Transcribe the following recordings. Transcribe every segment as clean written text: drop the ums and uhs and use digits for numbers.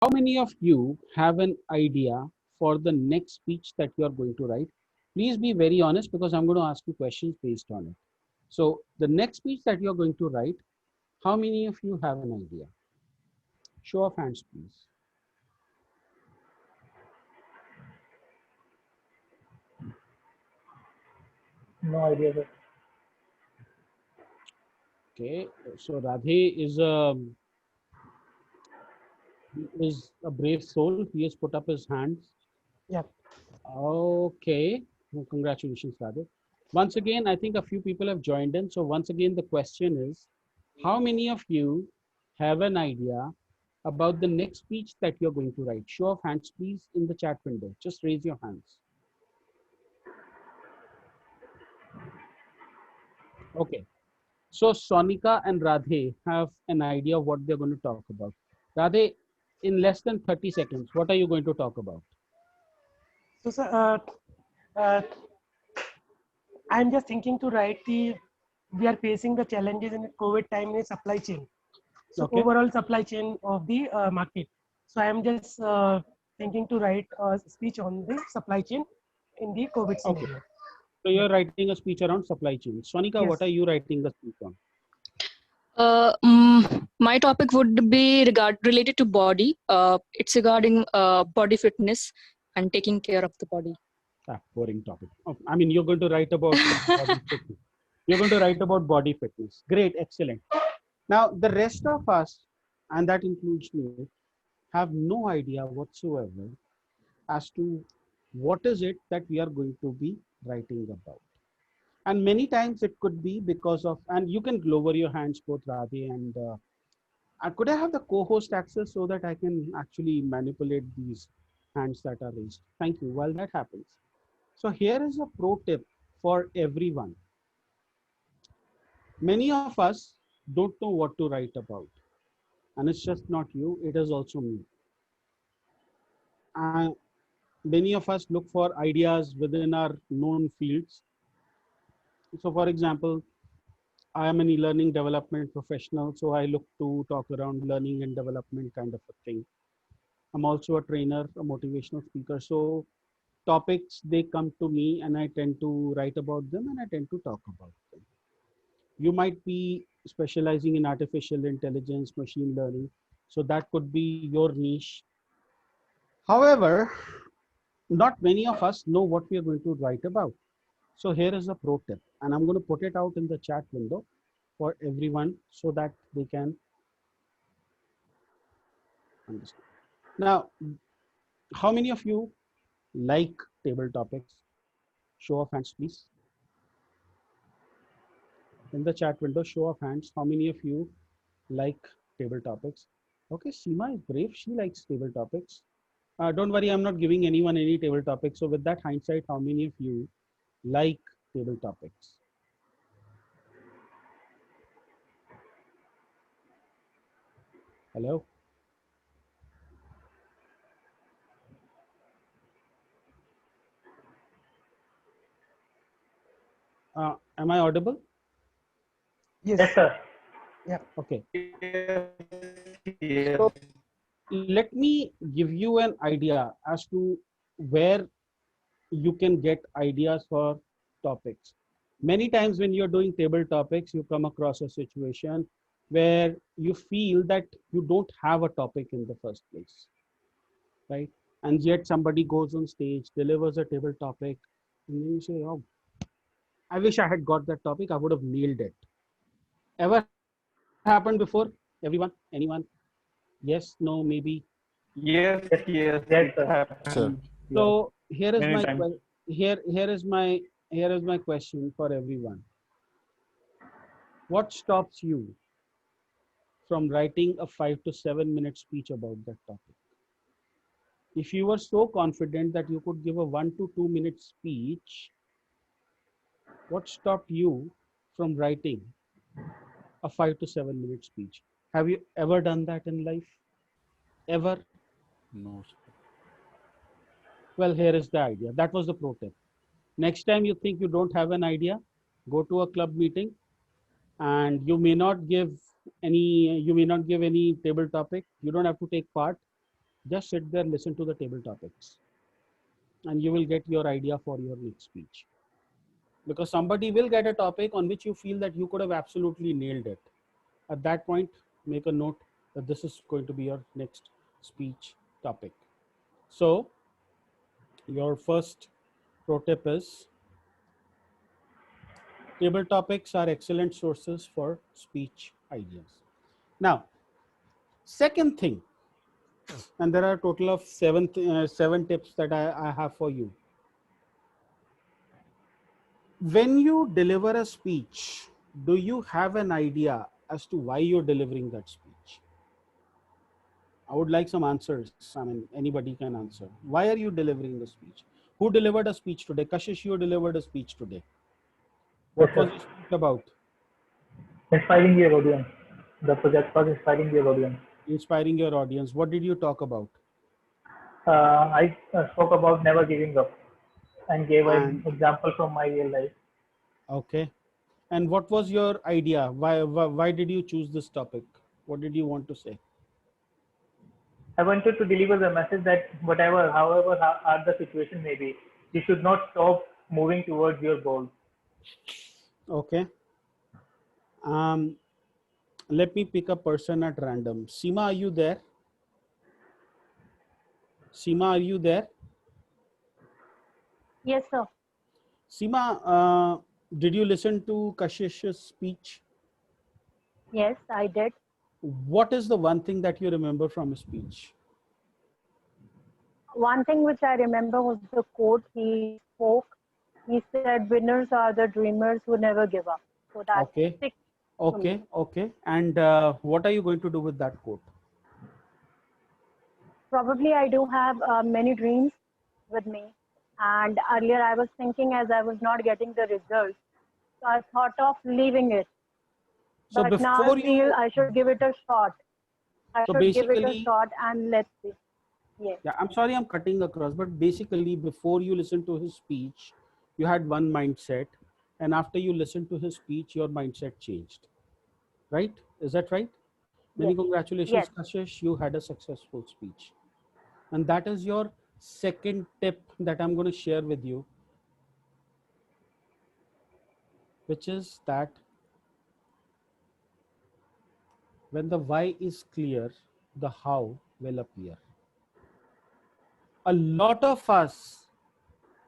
How many of you have an idea for the next speech that you are going to write? Please be very honest because I'm going to ask you questions based on it. So, the next speech that you're going to write, how many of you have an idea? Show of hands, please. No idea, sir. Okay, so Radhe is a brave soul. He has put up his hands. Yeah. Okay, well, congratulations, Radhe. Once again, I think a few people have joined in. So once again, the question is, how many of you have an idea about the next speech that you're going to write? Show of hands, please, in the chat window. Just raise your hands. Okay. So Sonika and Radhe have an idea of what they're going to talk about. Radhe, in less than 30 seconds, what are you going to talk about? So, sir, uh, I'm just thinking to write we are facing the challenges in the COVID time in supply chain. So Okay. overall supply chain of the market. So I am just thinking to write a speech on the supply chain in the COVID Okay. scenario. So Yeah. you're writing a speech around supply chain. Sonika, what Yes. are you writing the speech on? My topic would be related to body. It's regarding body fitness and taking care of the body. Boring topic. Oh, I mean, you're going to write about body fitness. You're going to write about body fitness. Great, excellent. Now, the rest of us, and that includes me, have no idea whatsoever as to what is it that we are going to be writing about. And many times it could be because of, and you can lower your hands, both Radhe and could I have the co-host access so that I can actually manipulate these hands that are raised? Thank you. While that happens. So here is a pro tip for everyone. Many of us don't know what to write about. And it's just not you, it is also me. Many of us look for ideas within our known fields. So for example, I am an e-learning development professional, so I look to talk around learning and development kind of a thing. I'm also a trainer, a motivational speaker. So topics, they come to me and I tend to write about them and I tend to talk about them. You might be specializing in artificial intelligence, machine learning. So that could be your niche. However, not many of us know what we are going to write about. So here is a pro tip, and I'm going to put it out in the chat window for everyone so that they can understand. Now, how many of you like table topics? Show of hands, please. In the chat window, show of hands. How many of you like table topics? Okay, Seema is brave. She likes table topics. Don't worry, I'm not giving anyone any table topics. So with that hindsight, how many of you like table topics? Hello? Am I audible? Yes. Yes, sir. Yeah. Okay. Yes. So let me give you an idea as to where you can get ideas for topics. Many times when you're doing table topics, you come across a situation where you feel that you don't have a topic in the first place, right? And yet somebody goes on stage, delivers a table topic, and then you say, oh, I wish I had got that topic, I would have nailed it. Ever happened before? Everyone? Anyone? Yes, no, maybe. Yes, yes, Yes, it sir. happened. So Many times. here is my question for everyone. What stops you from writing a 5 to 7 minute speech about that topic? If you were so confident that you could give a 1 to 2 minute speech, what stopped you from writing a 5 to 7 minute speech? Have you ever done that in life? Ever? No. Well, here is the idea. That was the pro tip. Next time you think you don't have an idea, go to a club meeting and you may not give any table topic. You don't have to take part. Just sit there, listen to the table topics, and you will get your idea for your next speech. Because somebody will get a topic on which you feel that you could have absolutely nailed it. At that point, make a note that this is going to be your next speech topic. So, your first pro tip is table topics are excellent sources for speech ideas. Now, second thing, and there are a total of seven tips that I have for you. When you deliver a speech, do you have an idea as to why you're delivering that speech? I would like some answers. I mean, anybody can answer. Why are you delivering the speech? Who delivered a speech today? Kashish, you delivered a speech today. Yes, What sir. was your speech about? Inspiring your audience. The project was inspiring your audience. Inspiring your audience. What did you talk about? I spoke about never giving up and gave an And example from my real life. okay. And what was your idea? Why did you choose this topic? What did you want to say? I wanted to deliver the message that whatever, however hard the situation may be, you should not stop moving towards your goal. Okay. Um, let me pick a person at random. Seema, are you there? Seema, are you there? Yes, sir. Seema, did you listen to Kashish's speech? Yes, I did. What is the one thing that you remember from his speech? One thing which I remember was the quote he spoke. He said, "Winners are the dreamers who never give up." So that Okay. sticks to Okay. me. Okay. And what are you going to do with that quote? Probably I do have many dreams with me. And earlier I was thinking as I was not getting the results. So I thought of leaving it. So But now I before feel you, I should give it a shot. I so should give it a basically, shot and let's see. Yes. yeah, I'm sorry I'm cutting across, but basically before you listen to his speech, you had one mindset, and after you listened to his speech, your mindset changed, right? Is that right? Many Yes. congratulations, Yes. Kashish. You had a successful speech. And that is your second tip that I'm going to share with you, which is that when the why is clear, the how will appear. A lot of us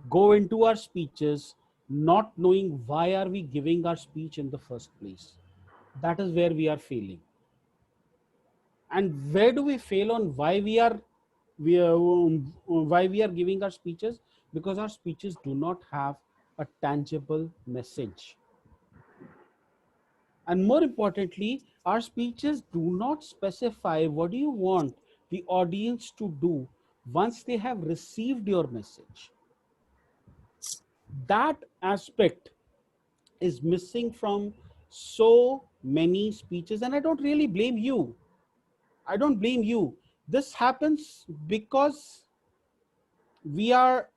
go into our speeches not knowing why are we giving our speech in the first place. That is where we are failing. And where do we fail on why we are giving our speeches? Because our speeches do not have a tangible message. And more importantly, our speeches do not specify what do you want the audience to do once they have received your message. That aspect is missing from so many speeches, and I don't really blame you. I don't blame you. This happens because we are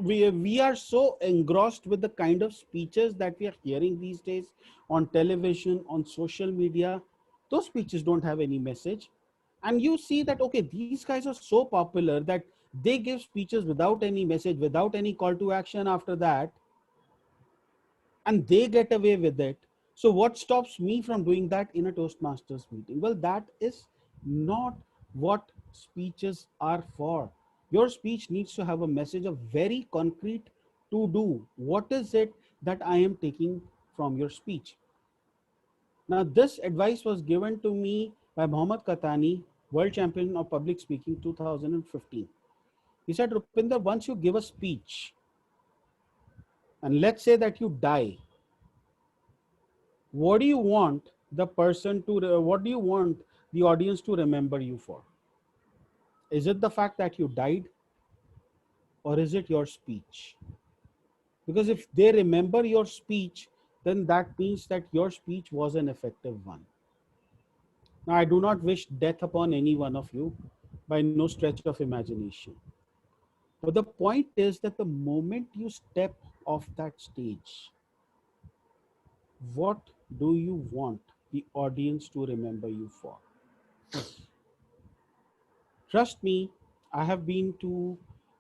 we are so engrossed with the kind of speeches that we are hearing these days on television, on social media. Those speeches don't have any message, and you see that okay, these guys are so popular that they give speeches without any message, without any call to action after that, and they get away with it. So what stops me from doing that in a Toastmasters meeting? Well, that is not what speeches are for. Your speech needs to have a message, a very concrete to do. What is it that I am taking from your speech? Now, this advice was given to me by Mohammad Katani, world champion of public speaking 2015. He said, Rupinder, once you give a speech, and let's say that you die, what do you want what do you want the audience to remember you for? Is it the fact that you died, or is it your speech? Because if they remember your speech, then that means that your speech was an effective one. Now, I do not wish death upon any one of you by no stretch of imagination. But the point is that the moment you step off that stage, what do you want the audience to remember you for? Trust me, I have been to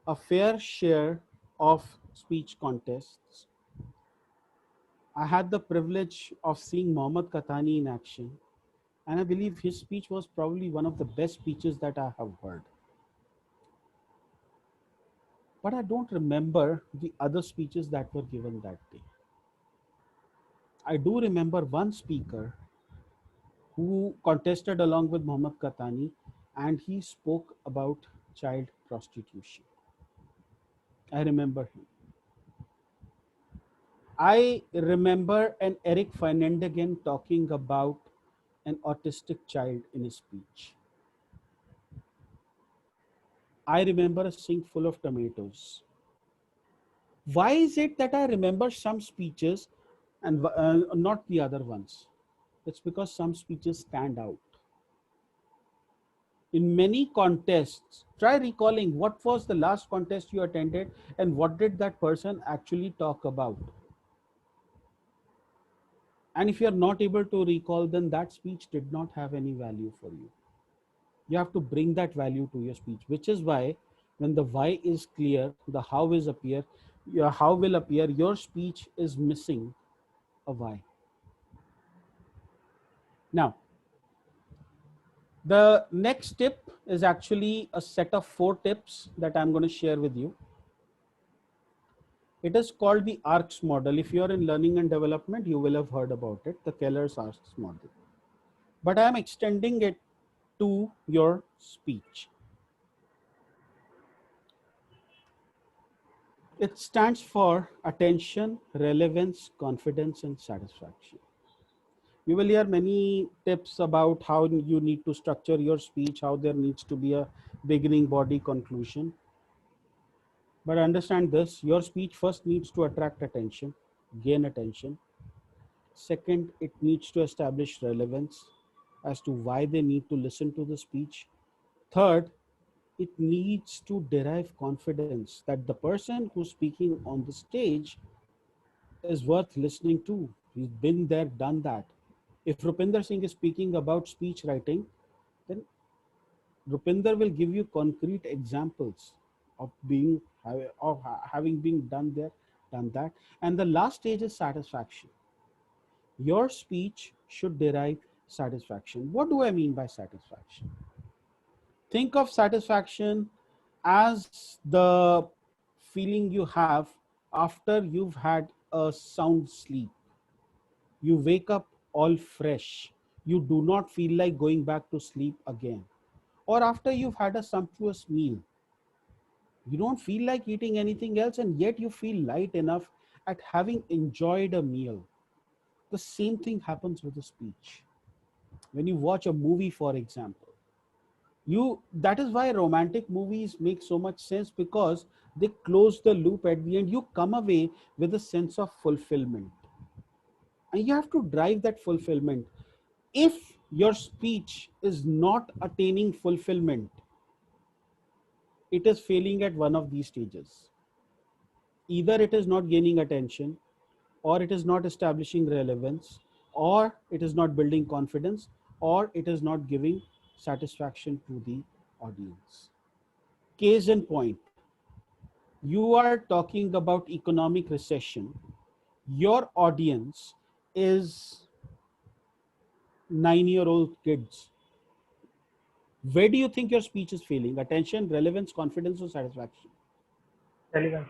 a fair share of speech contests. I had the privilege of seeing Mohammad Katani in action, and I believe his speech was probably one of the best speeches that I have heard. But I don't remember the other speeches that were given that day. I do remember one speaker who contested along with Mohammad Katani, and he spoke about child prostitution. I remember him. I remember an Eric Fernandez talking about an autistic child in his speech. I remember a sink full of tomatoes. Why is it that I remember some speeches and not the other ones? It's because some speeches stand out. In many contests, try recalling what was the last contest you attended and what did that person actually talk about. And if you're not able to recall, then that speech did not have any value for you. You have to bring that value to your speech, which is why when the why is clear, the how is appear, your how will appear, your speech is missing a why. Now, the next tip is actually a set of 4 tips that I'm going to share with you. It is called the ARCS model. If you're in learning and development, you will have heard about it, the Keller's ARCS model. But I am extending it to your speech. It stands for attention, relevance, confidence, and satisfaction. You will hear many tips about how you need to structure your speech, how there needs to be a beginning, body, conclusion. But understand this, your speech first needs to attract attention, gain attention. Second, it needs to establish relevance as to why they need to listen to the speech. Third, it needs to derive confidence that the person who's speaking on the stage is worth listening to. He's been there, done that. If Rupinder Singh is speaking about speech writing, then Rupinder will give you concrete examples of having been done there, done that. And the last stage is satisfaction. Your speech should derive satisfaction. What do I mean by satisfaction? Think of satisfaction as the feeling you have after you've had a sound sleep. You wake up all fresh. You do not feel like going back to sleep again. Or after you've had a sumptuous meal. You don't feel like eating anything else, and yet you feel light enough at having enjoyed a meal. The same thing happens with a speech. When you watch a movie, for example, that is why romantic movies make so much sense, because they close the loop at the end. You come away with a sense of fulfillment, and you have to drive that fulfillment. If your speech is not attaining fulfillment, it is failing at one of these stages. Either it is not gaining attention, or it is not establishing relevance, or it is not building confidence, or it is not giving satisfaction to the audience. Case in point, you are talking about economic recession. Your audience is 9-year-old kids. Where do you think your speech is failing? Attention, relevance, confidence, or satisfaction? Relevance.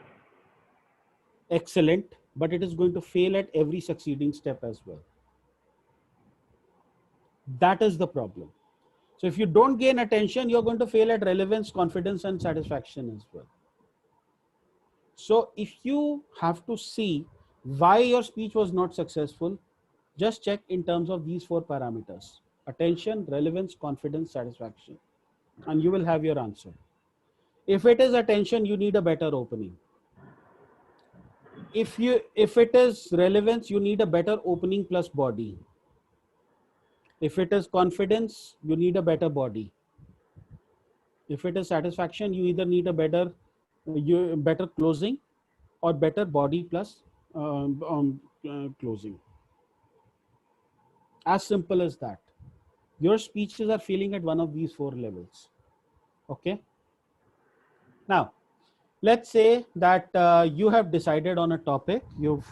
Excellent, but it is going to fail at every succeeding step as well. That is the problem. So if you don't gain attention, you're going to fail at relevance, confidence, and satisfaction as well. So if you have to see why your speech was not successful, just check in terms of these 4 parameters: attention, relevance, confidence, satisfaction, and you will have your answer. If it is attention, you need a better opening. If it is relevance, you need a better opening plus body. If it is confidence, you need a better body. If it is satisfaction, you either need a better closing or better body plus closing. As simple as that. Your speeches are failing at one of these 4 levels. Okay. Now, let's say that you have decided on a topic. You've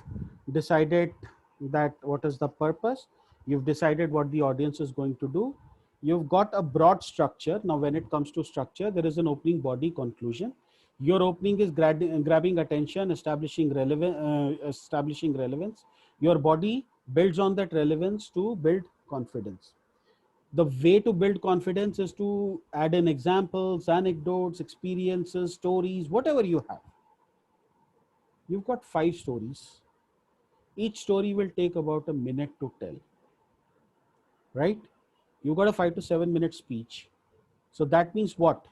decided that what is the purpose. You've decided what the audience is going to do. You've got a broad structure. Now, when it comes to structure, there is an opening, body, conclusion. Your opening is grabbing attention, establishing relevance. Your body builds on that relevance to build confidence. The way to build confidence is to add in examples, anecdotes, experiences, stories, whatever you have. You've got 5 stories. Each story will take about a minute to tell, right? You've got a 5 to 7 minute speech. So that means what?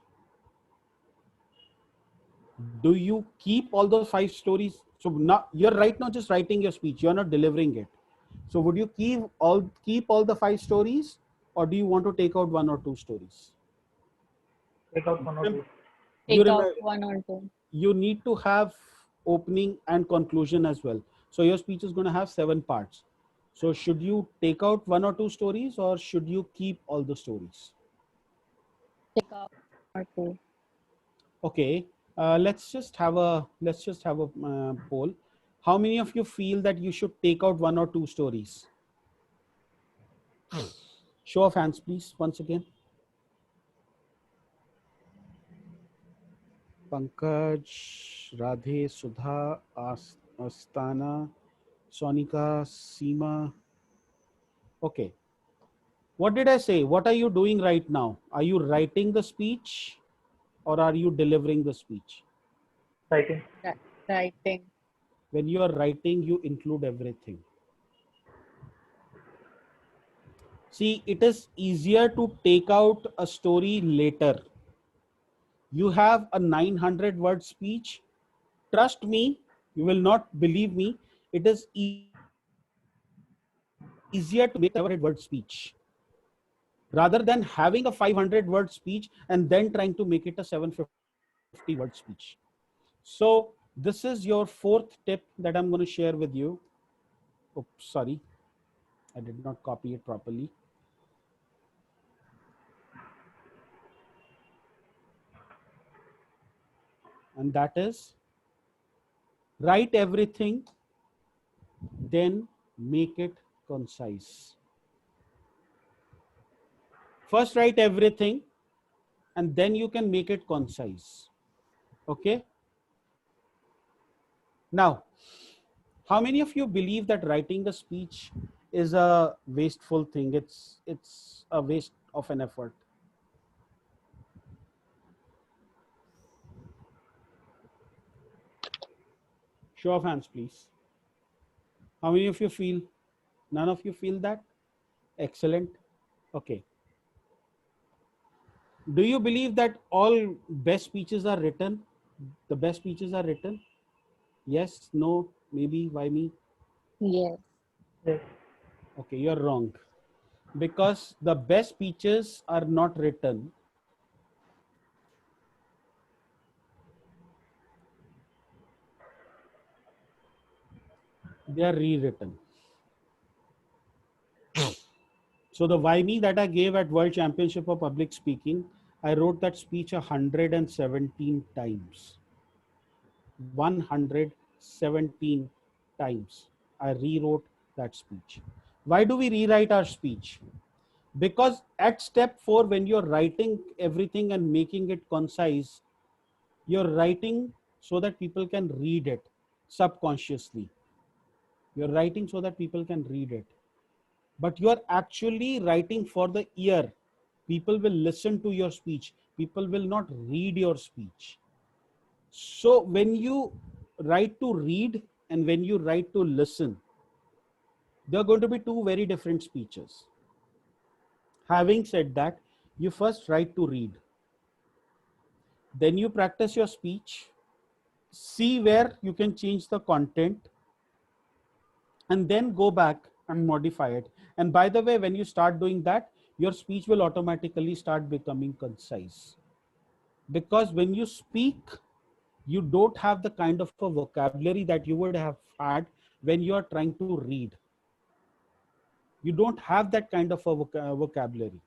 Do you keep all those 5 stories? So now you're right now just writing your speech. You're not delivering it. So would you keep all the 5 stories, or do you want to take out 1 or 2 stories? Take out one or two. You Take out remember, one or two. you need to have opening and conclusion as well. So your speech is going to have 7 parts. So should you take out 1 or 2 stories, or should you keep all the stories? Take out one or two. Okay, let's just have a poll. How many of you feel that you should take out 1 or 2 stories? Show of hands, please. Once again. Pankaj, Radhe, Sudha, Astana, Sonika, Seema. Okay. What did I say? What are you doing right now? Are you writing the speech, or are you delivering the speech? Writing. Writing. When you are writing, you include everything. See, it is easier to take out a story later. You have a 900 word speech. Trust me, you will not believe me. It is easier to make a 700 word speech rather than having a 500 word speech and then trying to make it a 750 word speech. So this is your 4th tip that I'm going to share with you. Oops, sorry, I did not copy it properly. And that is, write everything, then make it concise. First write everything, and then you can make it concise. Okay. Now, how many of you believe that writing a speech is a wasteful thing? It's a waste of an effort. Show of hands, please. How many of you feel? None of you feel that? Excellent. Okay. Do you believe that all best speeches are written? The best speeches are written? Yes, no, maybe, why me? Yes. Yes. Okay, you're wrong. Because the best speeches are not written. They are rewritten. So the why me that I gave at World Championship of Public Speaking, I wrote that speech 117 times. 117 times. I rewrote that speech. Why do we rewrite our speech? Because at step 4, when you're writing everything and making it concise, you're writing so that people can read it subconsciously. You're writing so that people can read it. But you're actually writing for the ear. People will listen to your speech. People will not read your speech. So when you write to read and when you write to listen, there are going to be 2 very different speeches. Having said that, you first write to read. Then you practice your speech, see where you can change the content, and then go back and modify it. And by the way, when you start doing that, your speech will automatically start becoming concise. Because when you speak, you don't have the kind of a vocabulary that you would have had when you are trying to read. You don't have that kind of a vocabulary.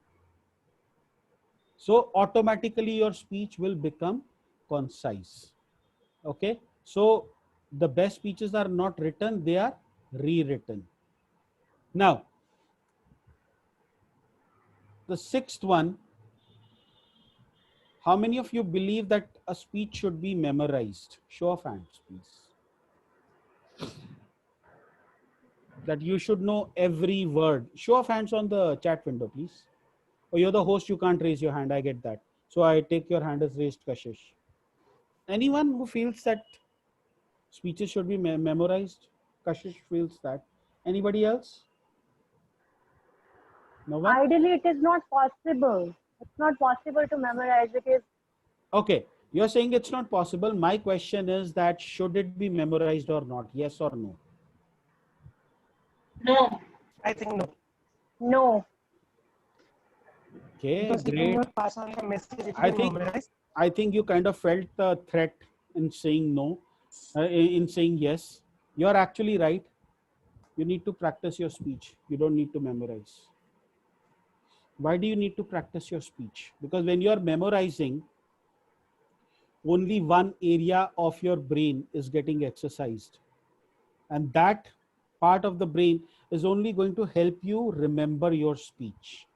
So automatically your speech will become concise. Okay. So the best speeches are not written, they are rewritten. Now, the sixth one, how many of you believe that a speech should be memorized? Show of hands, please. That you should know every word. Show of hands on the chat window, please. Oh, you're the host, you can't raise your hand. I get that. So I take your hand as raised, Kashish. Anyone who feels that speeches should be memorized? Kashish feels that. Anybody else? No one? Ideally, it is not possible. It's not possible to memorize because Okay. You're saying it's not possible. My question is that should it be memorized or not? Yes or no? No, I think no. no. Okay, Because you great. cannot pass on the message if you I can think memorize. I think you kind of felt the threat in saying no, in saying yes. You're actually right. You need to practice your speech. You don't need to memorize. Why do you need to practice your speech? Because when you're memorizing, only one area of your brain is getting exercised. And that part of the brain is only going to help you remember your speech.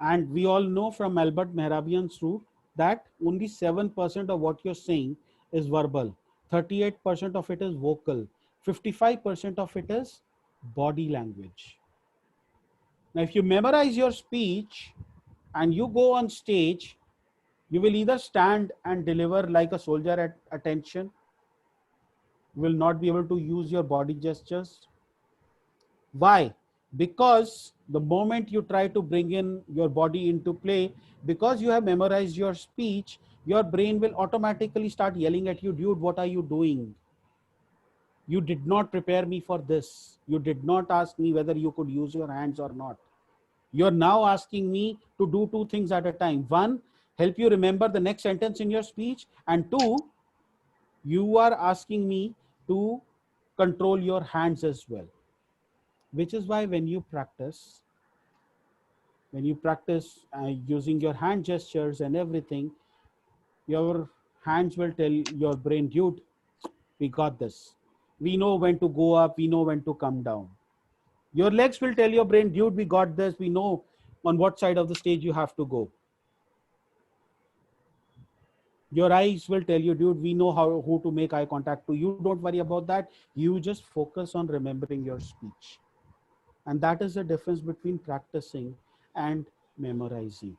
And we all know from Albert Mehrabian's rule that only 7% of what you're saying is verbal, 38% of it is vocal, 55% of it is body language. Now, if you memorize your speech and you go on stage, you will either stand and deliver like a soldier at attention, you will not be able to use your body gestures. Why? Because the moment you try to bring in your body into play, because you have memorized your speech, your brain will automatically start yelling at you, dude, what are you doing? You did not prepare me for this. You did not ask me whether you could use your hands or not. You're now asking me to do two things at a time. One, help you remember the next sentence in your speech. And two, you are asking me to control your hands as well. Which is why when you practice using your hand gestures and everything, your hands will tell your brain, dude, we got this. We know when to go up, we know when to come down. Your legs will tell your brain, dude, we got this. We know on what side of the stage you have to go. Your eyes will tell you, dude, we know who to make eye contact to. You don't worry about that. You just focus on remembering your speech. And that is the difference between practicing and memorizing.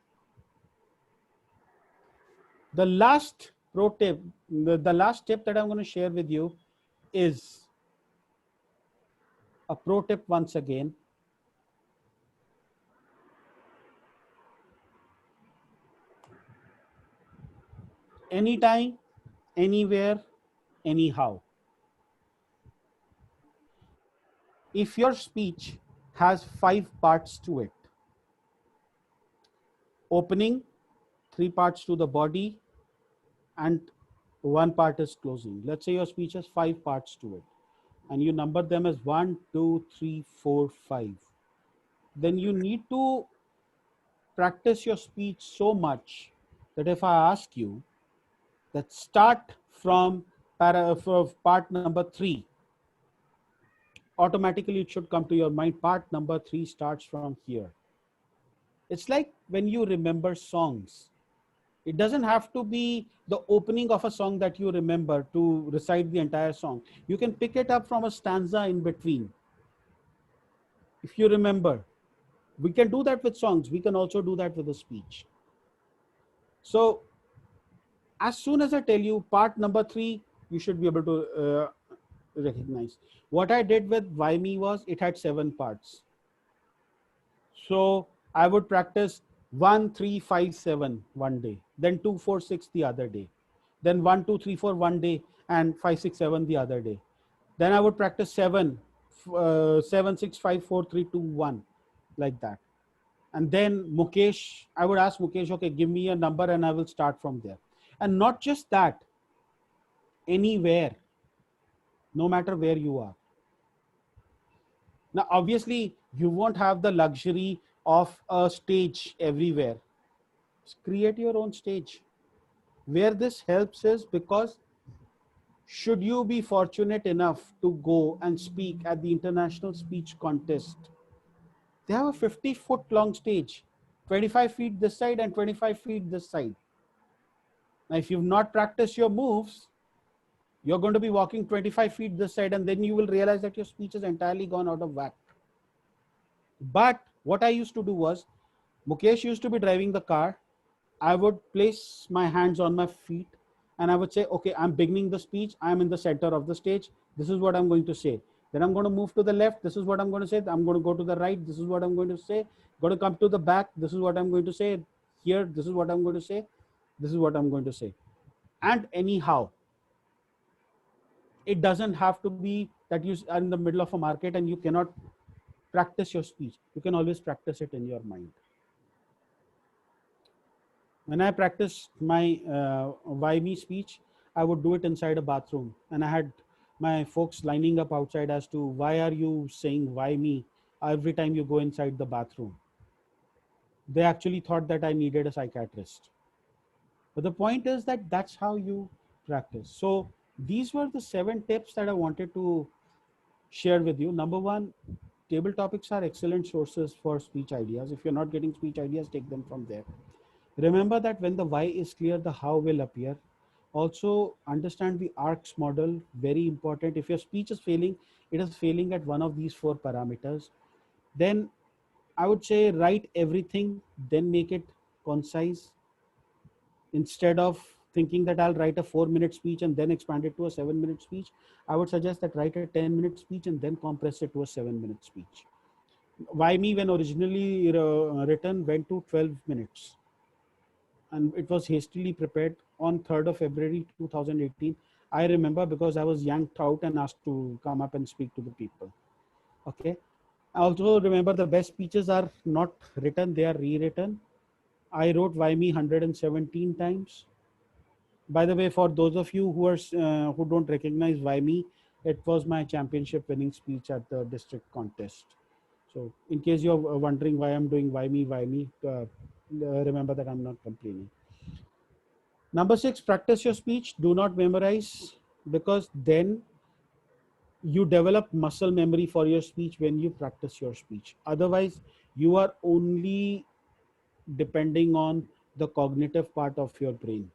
The last pro tip, the last tip that I'm going to share with you is a pro tip once again. Anytime, anywhere, anyhow. If your speech has 5 parts to it, opening, 3 parts to the body, and 1 part is closing. Let's say your speech has 5 parts to it, and you number them as 1, 2, 3, 4, 5. Then you need to practice your speech so much that if I ask you that start from part number 3, automatically it should come to your mind, part number 3 starts from here. It's like when you remember songs. It doesn't have to be the opening of a song that you remember to recite the entire song. You can pick it up from a stanza in between. If you remember, we can do that with songs. We can also do that with a speech. So as soon as I tell you part number 3, you should be able to recognize. What I did with Why Me was it had 7 parts. So I would practice 1, 3, 5, 7 one day, then 2, 4, 6 the other day, then 1, 2, 3, 4 one day, and 5, 6, 7 the other day. Then I would practice 7, 7, 6, 5, 4, 3, 2, 1, like that. And then Mukesh, I would ask Mukesh, okay, give me a number and I will start from there. And not just that, anywhere, no matter where you are. Now, obviously, you won't have the luxury of a stage everywhere. create your own stage. Where this helps is because should you be fortunate enough to go and speak at the International Speech Contest, they have a 50-foot long stage, 25 feet this side and 25 feet this side. Now, if you've not practiced your moves, you're going to be walking 25 feet this side, and then you will realize that your speech is entirely gone out of whack. But what I used to do was, Mukesh used to be driving the car. I would place my hands on my feet and I would say, okay, I'm beginning the speech. I'm in the center of the stage. This is what I'm going to say. Then I'm going to move to the left. This is what I'm going to say. I'm going to go to the right. This is what I'm going to say. Going to come to the back. This is what I'm going to say. Here, this is what I'm going to say. This is what I'm going to say. And anyhow, it doesn't have to be that you are in the middle of a market and you cannot practice your speech. You can always practice it in your mind. When I practiced my why me speech, I would do it inside a bathroom, and I had my folks lining up outside as to why are you saying why me every time you go inside the bathroom. They actually thought that I needed a psychiatrist. But the point is that that's how you practice. So these were the 7 tips that I wanted to share with you. Number 1, table topics are excellent sources for speech ideas. If you're not getting speech ideas, take them from there. Remember that when the why is clear, the how will appear. Also understand the ARCS model, very important. If your speech is failing, it is failing at one of these 4 parameters. Then I would say write everything, then make it concise. Instead of thinking that I'll write a 4-minute speech and then expand it to a 7-minute speech, I would suggest that write a 10-minute speech and then compress it to a 7-minute speech. Why me, when originally written, went to 12 minutes. And it was hastily prepared on 3rd of February 2018. I remember because I was yanked out and asked to come up and speak to the people. Okay. I also remember the best speeches are not written, they are rewritten. I wrote Why Me 117 times. By the way, for those of you who don't recognize Why Me, it was my championship winning speech at the district contest. So in case you're wondering why I'm doing Why Me, remember that I'm not complaining. Number 6, practice your speech. Do not memorize, because then you develop muscle memory for your speech when you practice your speech. Otherwise, you are only depending on the cognitive part of your brain.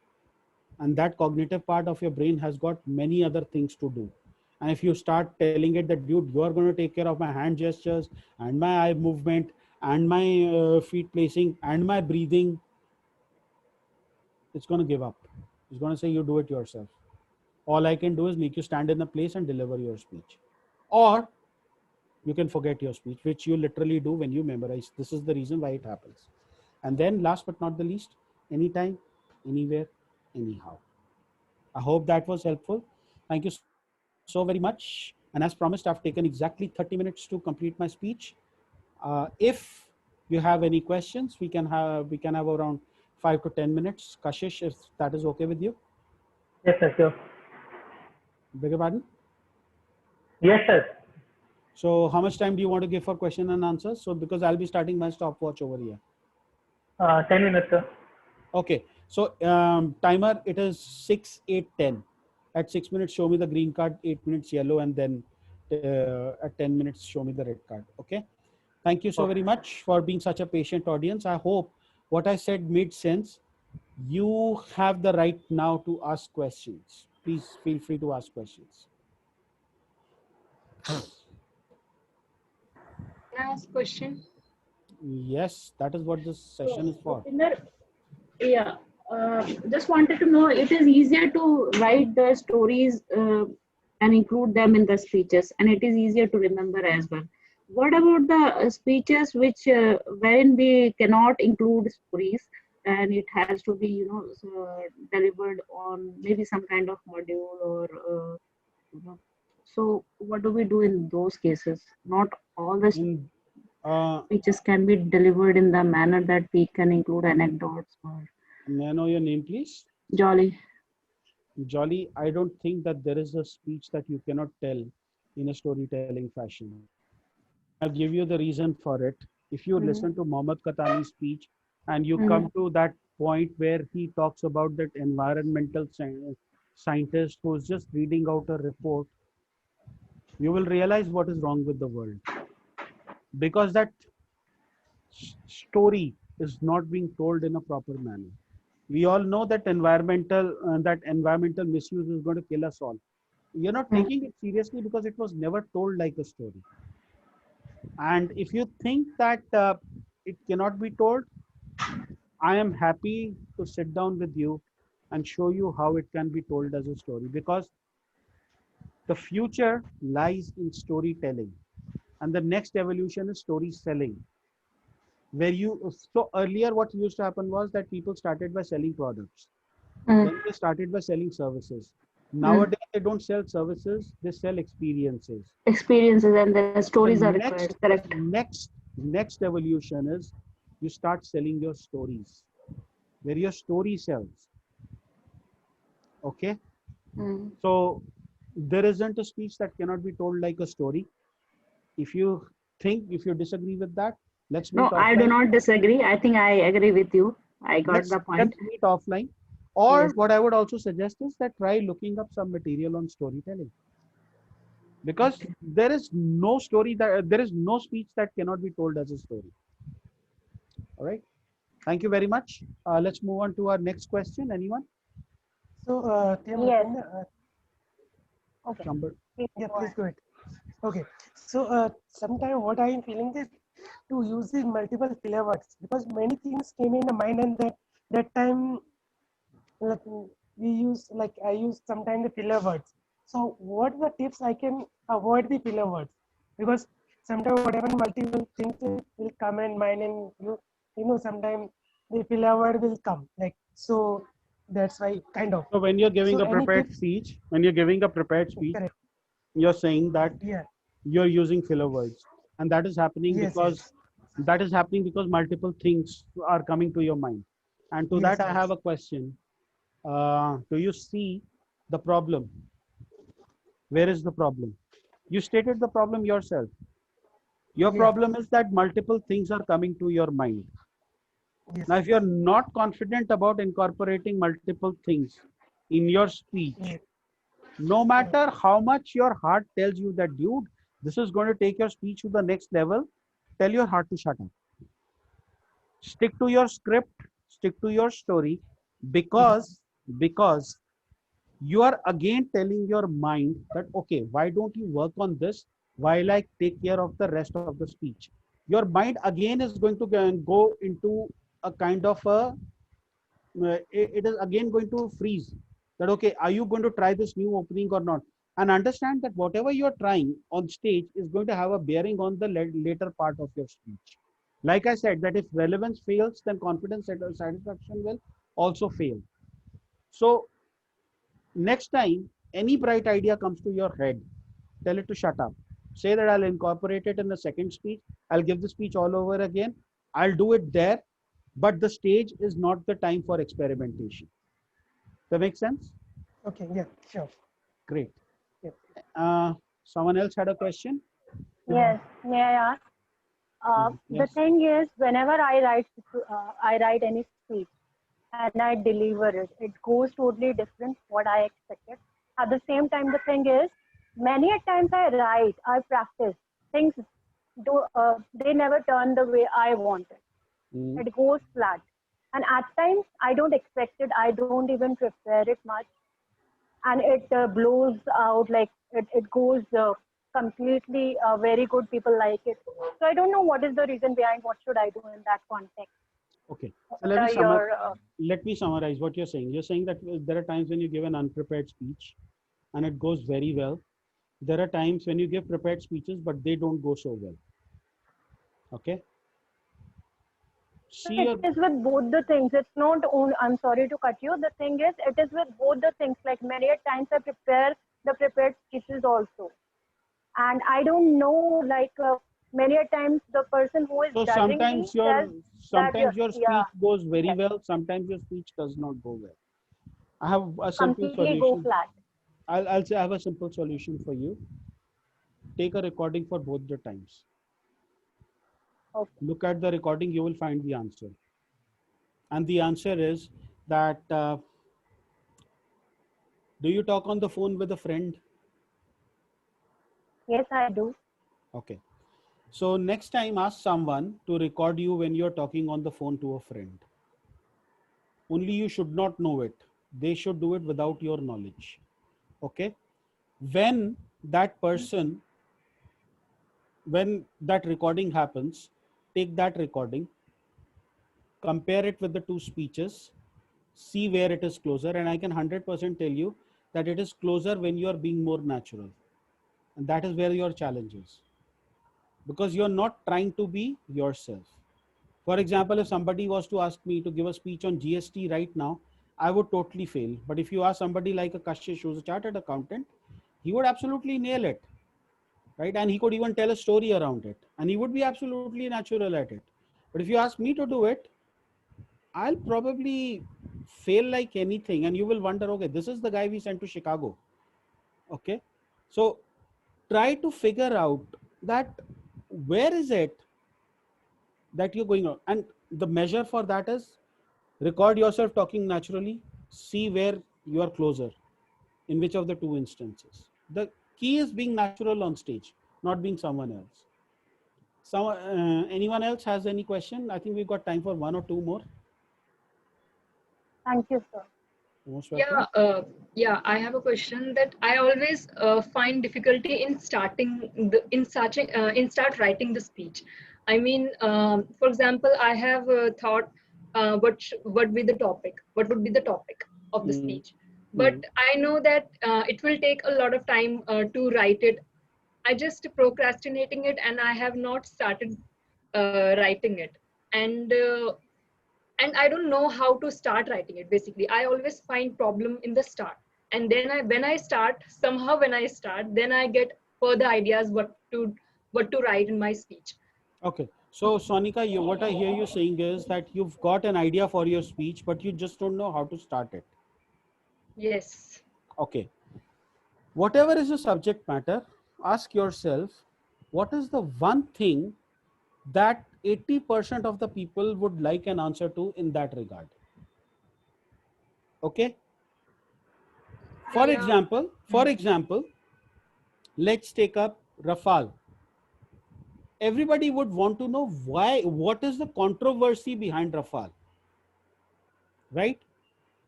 And that cognitive part of your brain has got many other things to do. And if you start telling it that, dude, you are going to take care of my hand gestures and my eye movement and my feet placing and my breathing, it's going to give up. It's going to say, you do it yourself. All I can do is make you stand in a place and deliver your speech. Or you can forget your speech, which you literally do when you memorize. This is the reason why it happens. And then last but not the least, anytime, anywhere, anyhow. I hope that was helpful. Thank you so very much. And as promised, I've taken exactly 30 minutes to complete my speech. If you have any questions, we can have around 5 to 10 minutes. Kashish, if that is okay with you. Yes, sir. Sure. Beg your pardon? Yes, sir. So how much time do you want to give for question and answers? So because I'll be starting my stopwatch over here. 10 minutes, sir. Okay. So timer, it is 6, 8, 10. At 6 minutes, show me the green card, 8 minutes yellow, and then at 10 minutes, show me the red card. Okay. Thank you so very much for being such a patient audience. I hope what I said made sense. You have the right now to ask questions. Please feel free to ask questions. Can I ask a question? Yes, that is what this session is for. Yeah, just wanted to know, it is easier to write the stories and include them in the speeches, and it is easier to remember as well. What about the speeches which wherein we cannot include stories and it has to be, delivered on maybe some kind of module or so what do we do in those cases? Not all the speeches can be delivered in the manner that we can include anecdotes or. May I know your name, please? Jolly. Jolly, I don't think that there is a speech that you cannot tell in a storytelling fashion. I'll give you the reason for it. If you listen to Mohammad Khatami's speech and you come to that point where he talks about that environmental scientist who's just reading out a report, you will realize what is wrong with the world, because that story is not being told in a proper manner. We all know that environmental misuse is going to kill us all. You're not taking it seriously because it was never told like a story. And if you think that it cannot be told, I am happy to sit down with you and show you how it can be told as a story, because the future lies in storytelling, and the next evolution is story selling. Where you, so earlier what used to happen was that people started by selling products, then they started by selling services. Nowadays they don't sell services, they sell experiences. Experiences and the The stories are required. Correct. next evolution is you start selling your stories, where your story sells. Okay, so there isn't a speech that cannot be told like a story. If you disagree with that, let's meet No, I do offline. not disagree. I think I agree with you. I got the point. Let's meet offline. Or Yes. what I would also suggest is that try looking up some material on storytelling, because there is no speech that cannot be told as a story. All right. Thank you very much. Let's move on to our next question. Anyone? So, Yes. Okay. Number. yeah, please go ahead. Okay. So, sometimes what I am feeling is to use the multiple filler words, because many things came in the mind, and that time, like I use sometimes the filler words. So, what are the tips I can avoid the filler words? Because sometimes whatever multiple things will come in mind, and sometimes the filler word will come. Like, so that's why kind of. So when you're giving So a any prepared tips? speech, Correct. you're saying that Yeah. you're using filler words, and that is happening Yes. because multiple things are coming to your mind. And to Yes, that I yes. have a question. Do you see the problem? Where is the problem? You stated the problem yourself. Your Yeah. problem is that multiple things are coming to your mind. Yes. Now, if you're not confident about incorporating multiple things in your speech, Yeah. no matter how much your heart tells you that, dude, this is going to take your speech to the next level, tell your heart to shut up. Stick to your script, stick to your story, because you are again telling your mind that, okay, why don't you work on this while I take care of the rest of the speech? Your mind again is going to go into a kind of it is again going to freeze that, okay, are you going to try this new opening or not? And understand that whatever you're trying on stage is going to have a bearing on the later part of your speech. Like I said, that if relevance fails, then confidence and satisfaction will also fail. So next time any bright idea comes to your head, tell it to shut up. Say that I'll incorporate it in the second speech. I'll give the speech all over again. I'll do it there, but the stage is not the time for experimentation. That makes sense? Okay. Yeah. Sure. Great. Yep. Someone else had a question? Yes. May I ask? The Yes. thing is, whenever I write any speech and I deliver it, it goes totally different what I expected. At the same time, the thing is, many a times I practice things. They never turn the way I wanted. It goes flat, and at times I don't expect it. I don't even prepare it much, and it blows out, like it goes completely very good. People like it. So I don't know what is the reason behind. What should I do in that context? Okay. So What are your let me summarize what you're saying. You're saying that there are times when you give an unprepared speech and it goes very well. There are times when you give prepared speeches, but they don't go so well. Okay. See It is with both the things. It's not only, I'm sorry to cut you. The thing is, it is with both the things. Like many a times I prepare the prepared speeches also. And I don't know, like many a times the person who is so judging me says that sometimes your yeah, speech goes very yes, well, sometimes your speech does not go well. I have a simple completely go solution. flat. I'll say I have a simple solution for you. Take a recording for both the times. Okay. Look at the recording, you will find the answer. And the answer is that do you talk on the phone with a friend? Yes, I do. Okay. So next time ask someone to record you when you're talking on the phone to a friend. Only you should not know it. They should do it without your knowledge. Okay. When that person, when that recording happens, take that recording, compare it with the two speeches, see where it is closer. And I can 100% tell you that it is closer when you are being more natural. And that is where your challenge is. Because you're not trying to be yourself. For example, if somebody was to ask me to give a speech on GST right now, I would totally fail. But if you ask somebody like a Kashish, who's a chartered accountant, he would absolutely nail it, right? And he could even tell a story around it, and he would be absolutely natural at it. But if you ask me to do it, I'll probably fail like anything, and you will wonder, okay, this is the guy we sent to Chicago. Okay, so try to figure out that where is it that you're going on, and the measure for that is record yourself talking naturally, see where you are closer in which of the two instances. The key is being natural on stage, not being someone else. Anyone else has any question? I think we've got time for one or two more. Thank you, sir. Most welcome. Yeah, I have a question that I always find difficulty in start writing the speech. I mean, for example, I have thought what would be the topic of the speech, but I know that it will take a lot of time to write it. I just procrastinating it, and I have not started writing it, and I don't know how to start writing it. Basically, I always find problem in the start, and then when I start, then I get further ideas what to write in my speech. Okay, so Sonika, what I hear you saying is that you've got an idea for your speech, but you just don't know how to start it. Yes. Okay, whatever is the subject matter, ask yourself, what is the one thing that 80% of the people would like an answer to in that regard? Okay. For example, let's take up Rafale. Everybody would want to know what is the controversy behind Rafale, right?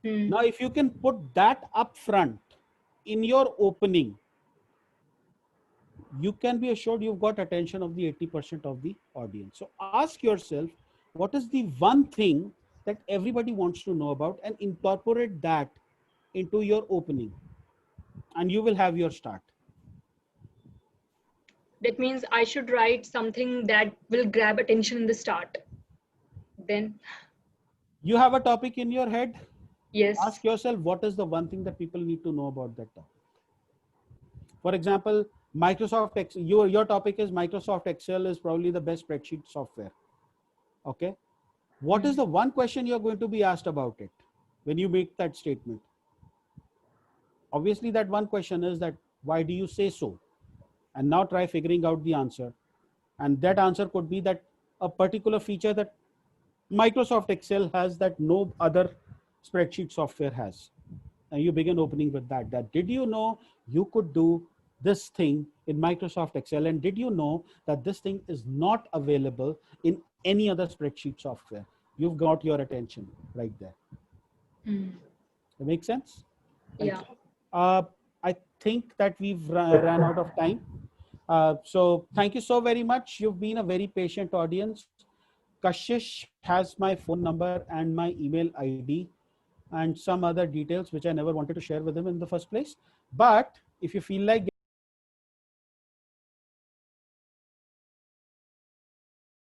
Now, if you can put that up front in your opening, you can be assured you've got attention of the 80% of the audience. So ask yourself, what is the one thing that everybody wants to know about, and incorporate that into your opening, and you will have your start. That means I should write something that will grab attention in the start. Then you have a topic in your head. Yes. Ask yourself, what is the one thing that people need to know about that topic? For example, Microsoft Excel, your topic is Microsoft Excel is probably the best spreadsheet software. Okay. What is the one question you're going to be asked about it when you make that statement? Obviously, that one question is that, why do you say so? And now try figuring out the answer. And that answer could be that a particular feature that Microsoft Excel has that no other spreadsheet software has. And you begin opening with that did you know you could do this thing in Microsoft Excel? And did you know that this thing is not available in any other spreadsheet software? You've got your attention right there. That makes sense? Thank you. I think that we've ran out of time. So thank you so very much. You've been a very patient audience. Kashish has my phone number and my email ID and some other details which I never wanted to share with him in the first place. But if you feel like